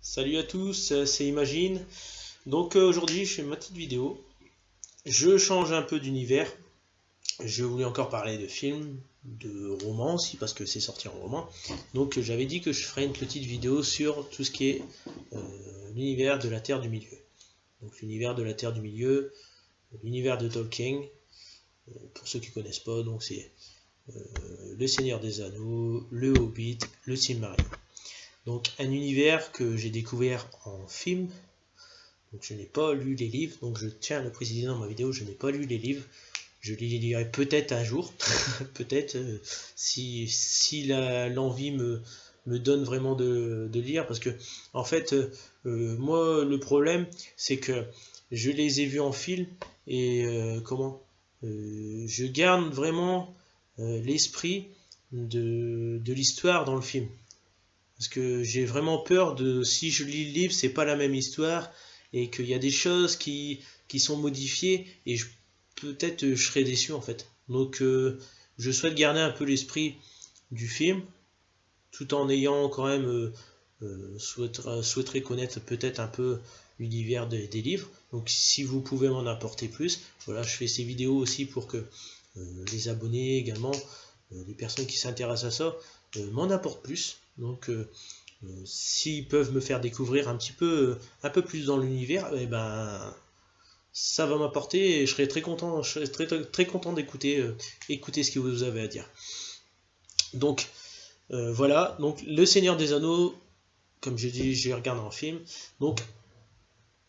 Salut à tous, c'est Imagine. Donc aujourd'hui je fais ma petite vidéo. Je change un peu d'univers. Je voulais encore parler de films, de romans aussi parce que c'est sorti en roman. Donc j'avais dit que je ferais une petite vidéo sur tout ce qui est euh, l'univers de la Terre du Milieu. Donc l'univers de la Terre du Milieu, l'univers de Tolkien. Pour ceux qui ne connaissent pas, donc c'est Le Seigneur des Anneaux, Le Hobbit, Le Silmarillion. Donc un univers que j'ai découvert en film. Donc je n'ai pas lu les livres, donc je tiens à le préciser dans ma vidéo, je n'ai pas lu les livres. Je les lirai peut-être un jour, peut-être si l'envie me donne vraiment de lire, parce que en fait, moi le problème c'est que je les ai vus en film et je garde vraiment l'esprit de l'histoire dans le film. Parce que j'ai vraiment peur de, si je lis le livre, c'est pas la même histoire, et qu'il y a des choses qui sont modifiées, et peut-être je serai déçu en fait. Donc je souhaite garder un peu l'esprit du film, tout en ayant quand même, souhaiterais connaître peut-être un peu l'univers des livres. Donc si vous pouvez m'en apporter plus, voilà, je fais ces vidéos aussi pour que les abonnés également, les personnes qui s'intéressent à ça, m'en apportent plus. Donc s'ils peuvent me faire découvrir un peu plus dans l'univers, eh ben ça va m'apporter et je serai très content, très content d'écouter écouter ce que vous avez à dire. Donc voilà, donc Le Seigneur des Anneaux, comme j'ai dit, j'ai regardé en film. Donc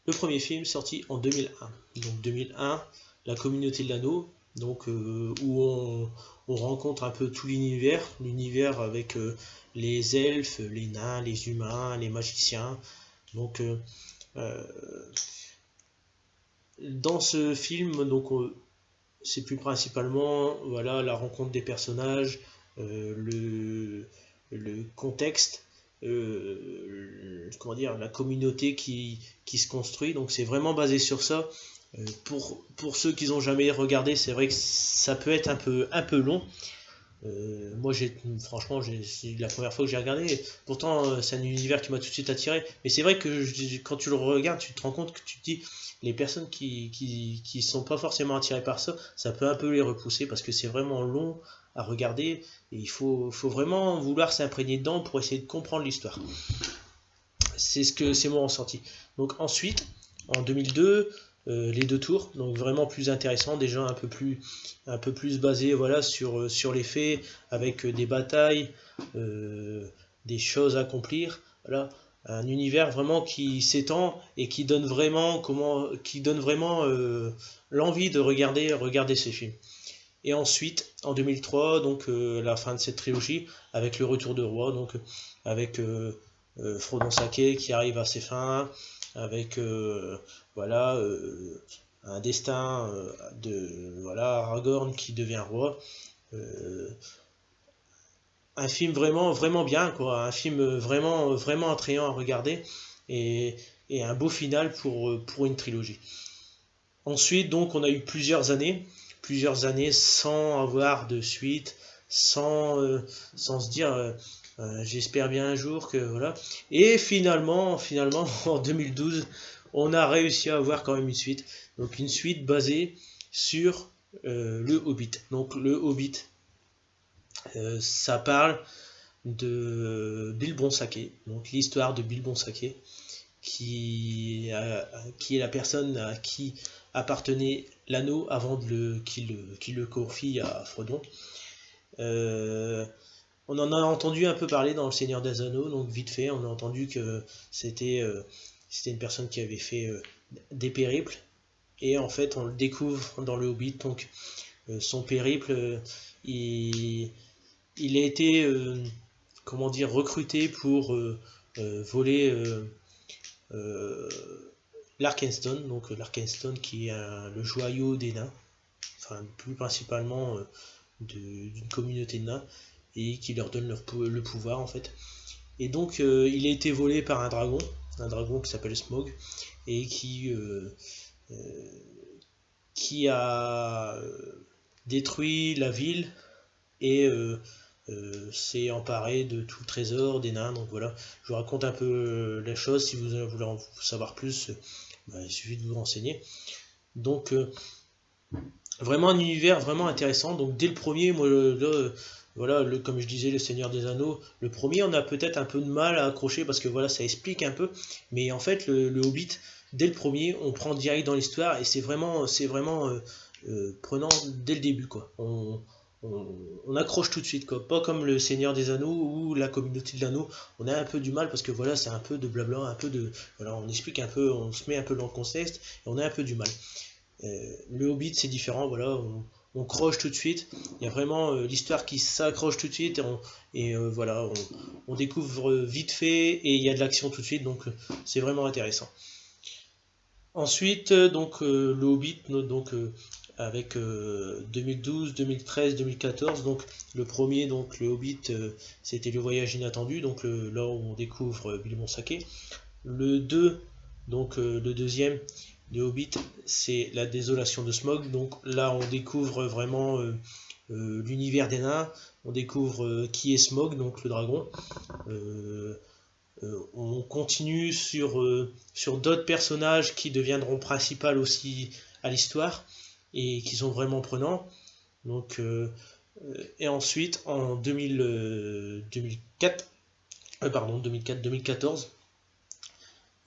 le premier film sorti en 2001. Donc 2001, la communauté de l'anneau, donc où on rencontre un peu tout l'univers avec les elfes, les nains, les humains, les magiciens. Donc euh, dans ce film, donc c'est plus principalement voilà la rencontre des personnages, le contexte, comment dire, la communauté qui se construit. Donc c'est vraiment basé sur ça. Pour ceux qui n'ont jamais regardé, c'est vrai que ça peut être un peu long. Moi, franchement, c'est la première fois que j'ai regardé. Pourtant, c'est un univers qui m'a tout de suite attiré. Mais c'est vrai que quand tu le regardes, tu te rends compte que tu te dis, les personnes qui sont pas forcément attirées par ça, ça peut un peu les repousser parce que c'est vraiment long à regarder. Et faut vraiment vouloir s'imprégner dedans pour essayer de comprendre l'histoire. C'est ce que c'est mon ressenti. Donc ensuite, en 2002, les deux tours, donc vraiment plus intéressant, déjà un peu plus basé voilà sur les faits, avec des batailles, des choses à accomplir, voilà, un univers vraiment qui s'étend et qui donne vraiment l'envie de regarder ces films. Et ensuite, en 2003, donc la fin de cette trilogie, avec le retour de roi, donc avec Frodon Sake qui arrive à ses fins, avec voilà un destin de voilà Aragorn qui devient roi. Euh, un film vraiment bien quoi, un film vraiment attrayant à regarder et, et un beau final pour une trilogie. Ensuite donc on a eu plusieurs années sans avoir de suite, sans se dire j'espère bien un jour que voilà. Et finalement, en 2012, on a réussi à avoir quand même une suite. Donc une suite basée sur le Hobbit. Donc le Hobbit, ça parle de Bilbon Sake, donc l'histoire de Bilbon Sake, qui est la personne à qui appartenait l'anneau avant qu'il le confie à Frodon. Euh, on en a entendu un peu parler dans Le Seigneur des Anneaux, donc vite fait, on a entendu que c'était une personne qui avait fait des périples, et en fait on le découvre dans le Hobbit, donc son périple, il, il a été, comment dire, recruté pour voler euh, l'Arkenstone, donc l'Arkenstone qui est le joyau des nains, enfin plus principalement d'une communauté de nains, et qui leur donne le pouvoir en fait. Et donc il a été volé par un dragon qui s'appelle Smaug, et euh, qui a détruit la ville et s'est emparé de tout le trésor des nains. Donc voilà, je vous raconte un peu les choses. Si vous voulez en savoir plus, il suffit de vous renseigner. Donc vraiment un univers vraiment intéressant. Donc dès le premier, moi voilà, comme je disais, le Seigneur des Anneaux, le premier on a peut-être un peu de mal à accrocher parce que voilà, ça explique un peu, mais en fait le Hobbit, dès le premier, on prend direct dans l'histoire et c'est vraiment prenant dès le début, quoi. On accroche tout de suite, quoi. Pas comme le Seigneur des Anneaux ou la communauté de l'anneau, on a un peu du mal parce que voilà, c'est un peu de blabla, un peu de voilà, on explique un peu, on se met un peu dans le contexte et on a un peu du mal. Le Hobbit c'est différent, voilà, on croche tout de suite, il y a vraiment l'histoire qui s'accroche tout de suite voilà, on découvre vite fait et il y a de l'action tout de suite, donc c'est vraiment intéressant. Ensuite, le Hobbit, donc avec 2012, 2013, 2014, donc le premier, donc le Hobbit, c'était le voyage inattendu, donc là où on découvre Bilbon Sacqué. Le 2, donc le deuxième, le Hobbit, c'est la désolation de Smaug. Donc là, on découvre vraiment l'univers des nains. On découvre qui est Smaug, donc le dragon. On continue sur d'autres personnages qui deviendront principaux aussi à l'histoire et qui sont vraiment prenants. Donc, et ensuite, en 2014,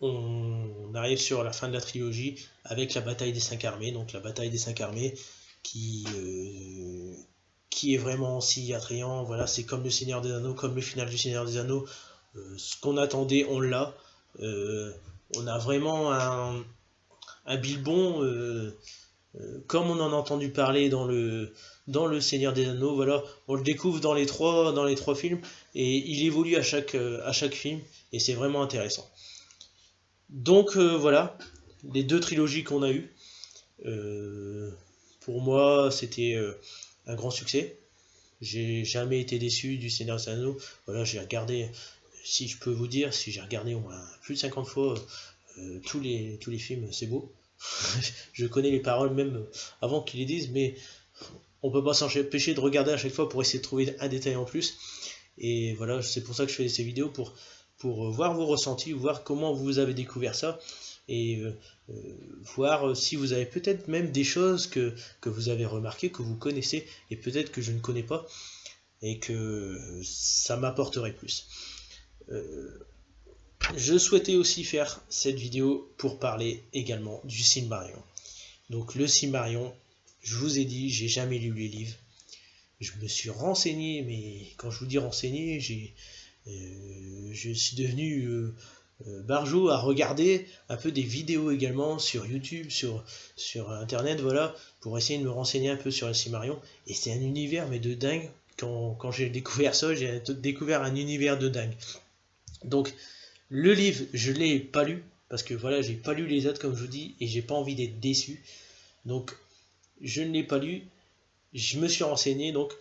on arrive sur la fin de la trilogie avec la bataille des 5 armées. Donc la bataille des 5 armées qui est vraiment aussi attrayant. Voilà, c'est comme le Seigneur des Anneaux, comme le final du Seigneur des Anneaux. Ce qu'on attendait, on l'a. On a vraiment un Bilbon comme on en a entendu parler dans le Seigneur des Anneaux. Voilà, on le découvre dans les trois films et il évolue à chaque film et c'est vraiment intéressant. Donc voilà, les 2 trilogies qu'on a eues. Pour moi, c'était un grand succès. J'ai jamais été déçu du Seigneur des Anneaux. Voilà, j'ai regardé, si je peux vous dire, si j'ai regardé au moins plus de 50 fois tous les films, c'est beau. Je connais les paroles même avant qu'ils les disent, mais on peut pas s'empêcher de regarder à chaque fois pour essayer de trouver un détail en plus. Et voilà, c'est pour ça que je fais ces vidéos, pour voir vos ressentis, voir comment vous avez découvert ça, et voir si vous avez peut-être même des choses que vous avez remarquées, que vous connaissez, et peut-être que je ne connais pas, et que ça m'apporterait plus. Je souhaitais aussi faire cette vidéo pour parler également du Silmarillion. Donc le Silmarillion, je vous ai dit, j'ai jamais lu les livres. Je me suis renseigné, mais quand je vous dis renseigné, je suis devenu barjot à regarder un peu des vidéos également sur YouTube, sur internet, voilà, pour essayer de me renseigner un peu sur le Silmarillion. Et c'est un univers mais de dingue. Quand j'ai découvert ça, j'ai découvert un univers de dingue. Donc le livre, je ne l'ai pas lu, parce que voilà, j'ai pas lu les autres comme je vous dis, et j'ai pas envie d'être déçu. Donc je ne l'ai pas lu. Je me suis renseigné donc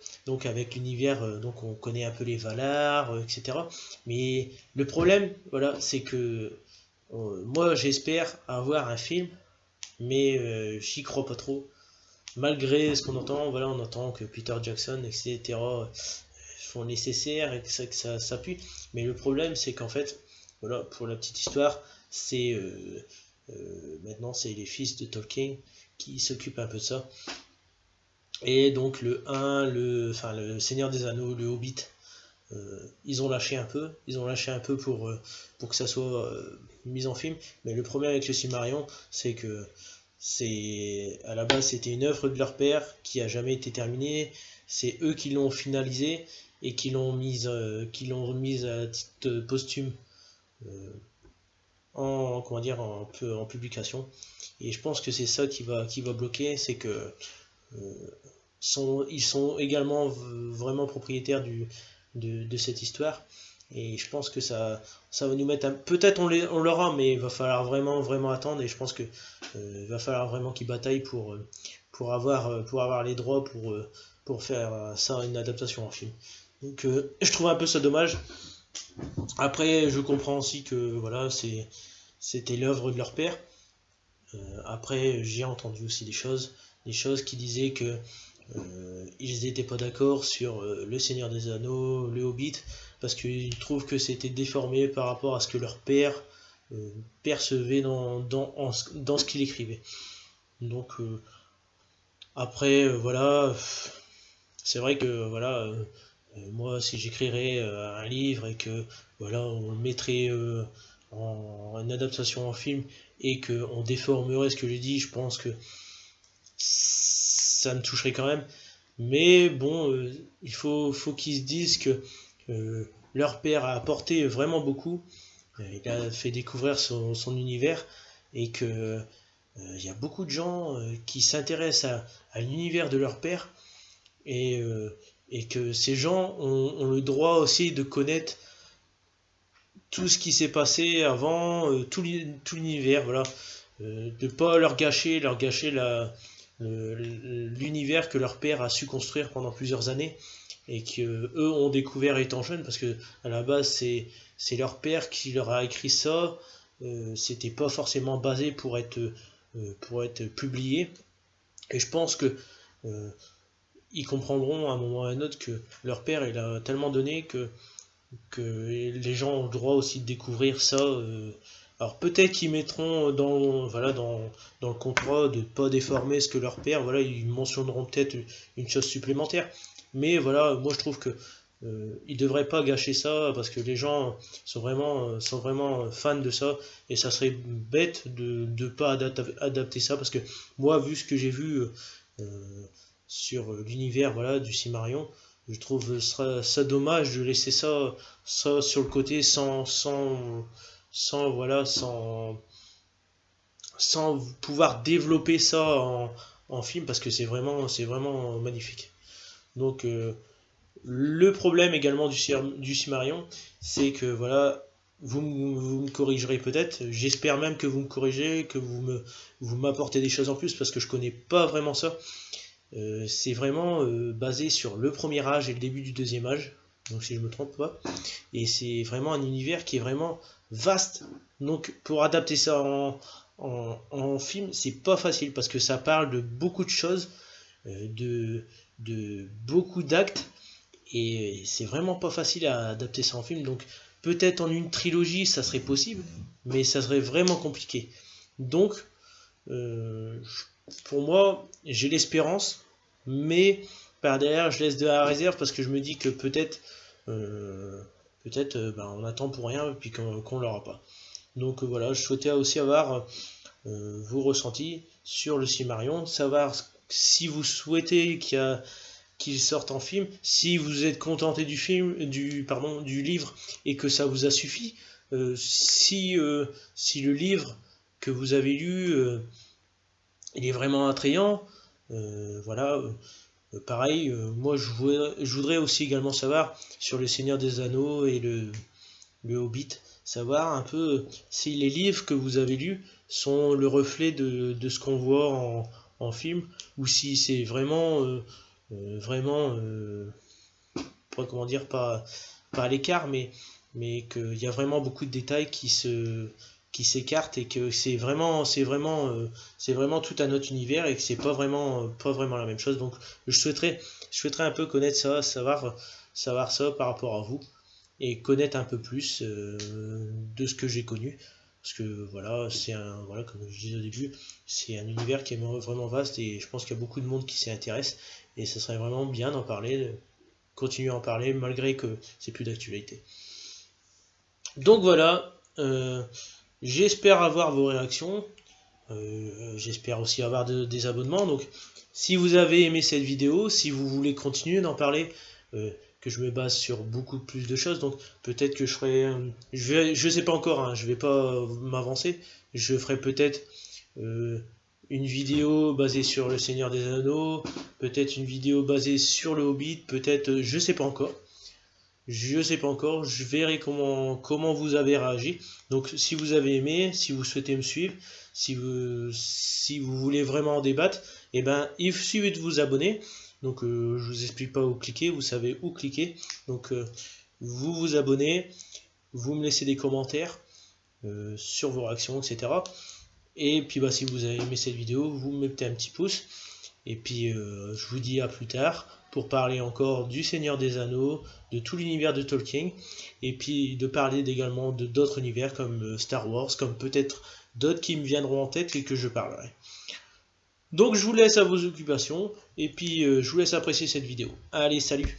avec l'univers, donc on connaît un peu les Valar, etc. Mais le problème, voilà, c'est que moi j'espère avoir un film, mais j'y crois pas trop. Malgré ce qu'on entend, voilà, on entend que Peter Jackson, etc. font le nécessaire et que ça s'appuie. Mais le problème, c'est qu'en fait, voilà, pour la petite histoire, c'est maintenant c'est les fils de Tolkien qui s'occupent un peu de ça. Et donc le Seigneur des Anneaux, le Hobbit, ils ont lâché un peu, pour que ça soit mis en film. Mais le problème avec le Silmarillion, c'est que à la base c'était une œuvre de leur père qui a jamais été terminée. C'est eux qui l'ont finalisé et qui l'ont mise à titre posthume en publication. Et je pense que c'est ça qui va bloquer, c'est que ils sont également vraiment propriétaires de cette histoire, et je pense que ça va nous mettre peut-être on l'aura, mais il va falloir vraiment attendre, et je pense que il va falloir vraiment qu'ils bataillent pour avoir les droits pour faire ça une adaptation en film. Donc je trouve un peu ça dommage. Après je comprends aussi que voilà, c'était l'œuvre de leur père. Après j'ai entendu aussi des choses qui disaient que ils n'étaient pas d'accord sur le Seigneur des Anneaux, le Hobbit, parce qu'ils trouvent que c'était déformé par rapport à ce que leur père percevait dans ce qu'il écrivait. Donc après, voilà, c'est vrai que voilà, moi si j'écrirais un livre et que voilà, on le mettrait en adaptation en film et qu'on déformerait ce que j'ai dit, je pense que ça me toucherait quand même. Mais bon, faut qu'ils se disent que leur père a apporté vraiment beaucoup. Il a fait découvrir son univers et que il y a beaucoup de gens qui s'intéressent à l'univers de leur père et, et que ces gens ont le droit aussi de connaître tout ce qui s'est passé avant, tout l'univers, voilà. De pas leur gâcher l'univers que leur père a su construire pendant plusieurs années et que eux ont découvert étant jeunes, parce que à la base c'est leur père qui leur a écrit ça. C'était pas forcément basé pour être publié, et je pense que ils comprendront à un moment ou à un autre que leur père il a tellement donné que les gens ont le droit aussi de découvrir ça. Alors peut-être qu'ils mettront dans le contrat de ne pas déformer ce que leur père, voilà, ils mentionneront peut-être une chose supplémentaire. Mais voilà, moi je trouve que ils devraient pas gâcher ça parce que les gens sont vraiment fans de ça, et ça serait bête de ne pas adapter ça, parce que moi, vu ce que j'ai vu sur l'univers, voilà, du Silmarillion, je trouve ça dommage de laisser ça sur le côté voilà, sans pouvoir développer ça en film, parce que c'est vraiment magnifique. Donc le problème également du Silmarillion, c'est que voilà, vous me corrigerez peut-être, j'espère même que vous me corrigez, que vous m'apportez des choses en plus, parce que je connais pas vraiment ça. C'est vraiment basé sur le premier âge et le début du deuxième âge, donc si je me trompe pas, et c'est vraiment un univers qui est vraiment vaste. Donc pour adapter ça en film, c'est pas facile, parce que ça parle de beaucoup de choses, de beaucoup d'actes, et c'est vraiment pas facile à adapter ça en film. Donc peut-être en une trilogie ça serait possible, mais ça serait vraiment compliqué. Donc euh, pour moi, j'ai l'espérance, mais par derrière, je laisse de la réserve, parce que je me dis que euh, on attend pour rien et puis qu'on l'aura pas. Donc voilà, je souhaitais aussi avoir vos ressentis sur le Silmarillion, savoir si vous souhaitez qu'il sorte en film, si vous êtes contenté du livre et que ça vous a suffi, si le livre que vous avez lu il est vraiment attrayant. Voilà. Pareil, moi je voudrais aussi également savoir sur le Seigneur des Anneaux et le Hobbit, savoir un peu si les livres que vous avez lus sont le reflet de ce qu'on voit en film, ou si c'est vraiment, pas comment dire, pas à l'écart, mais qu'il y a vraiment beaucoup de détails qui s'écartent, et que c'est vraiment tout un autre univers, et que c'est pas vraiment la même chose. Donc je souhaiterais un peu connaître ça, savoir ça par rapport à vous, et connaître un peu plus de ce que j'ai connu, parce que voilà, comme je disais au début, c'est un univers qui est vraiment vaste, et je pense qu'il y a beaucoup de monde qui s'y intéresse, et ça serait vraiment bien d'en parler, continuer à en parler malgré que c'est plus d'actualité. Donc voilà, j'espère avoir vos réactions, j'espère aussi avoir des abonnements. Donc si vous avez aimé cette vidéo, si vous voulez continuer d'en parler, que je me base sur beaucoup plus de choses, donc peut-être que je sais pas encore, hein, je vais pas m'avancer, je ferai peut-être une vidéo basée sur le Seigneur des Anneaux, peut-être une vidéo basée sur le Hobbit, peut-être, je sais pas encore. Je sais pas encore, je verrai comment vous avez réagi. Donc si vous avez aimé, si vous souhaitez me suivre, si vous voulez vraiment en débattre, eh ben il suffit de vous abonner. Donc je vous explique pas où cliquer, vous savez où cliquer. Donc vous vous abonnez, vous me laissez des commentaires sur vos réactions, etc. Et puis si vous avez aimé cette vidéo, vous me mettez un petit pouce. Et puis je vous dis à plus tard pour parler encore du Seigneur des Anneaux, de tout l'univers de Tolkien, et puis de parler également de d'autres univers comme Star Wars, comme peut-être d'autres qui me viendront en tête et que je parlerai. Donc je vous laisse à vos occupations, et puis je vous laisse apprécier cette vidéo. Allez, salut!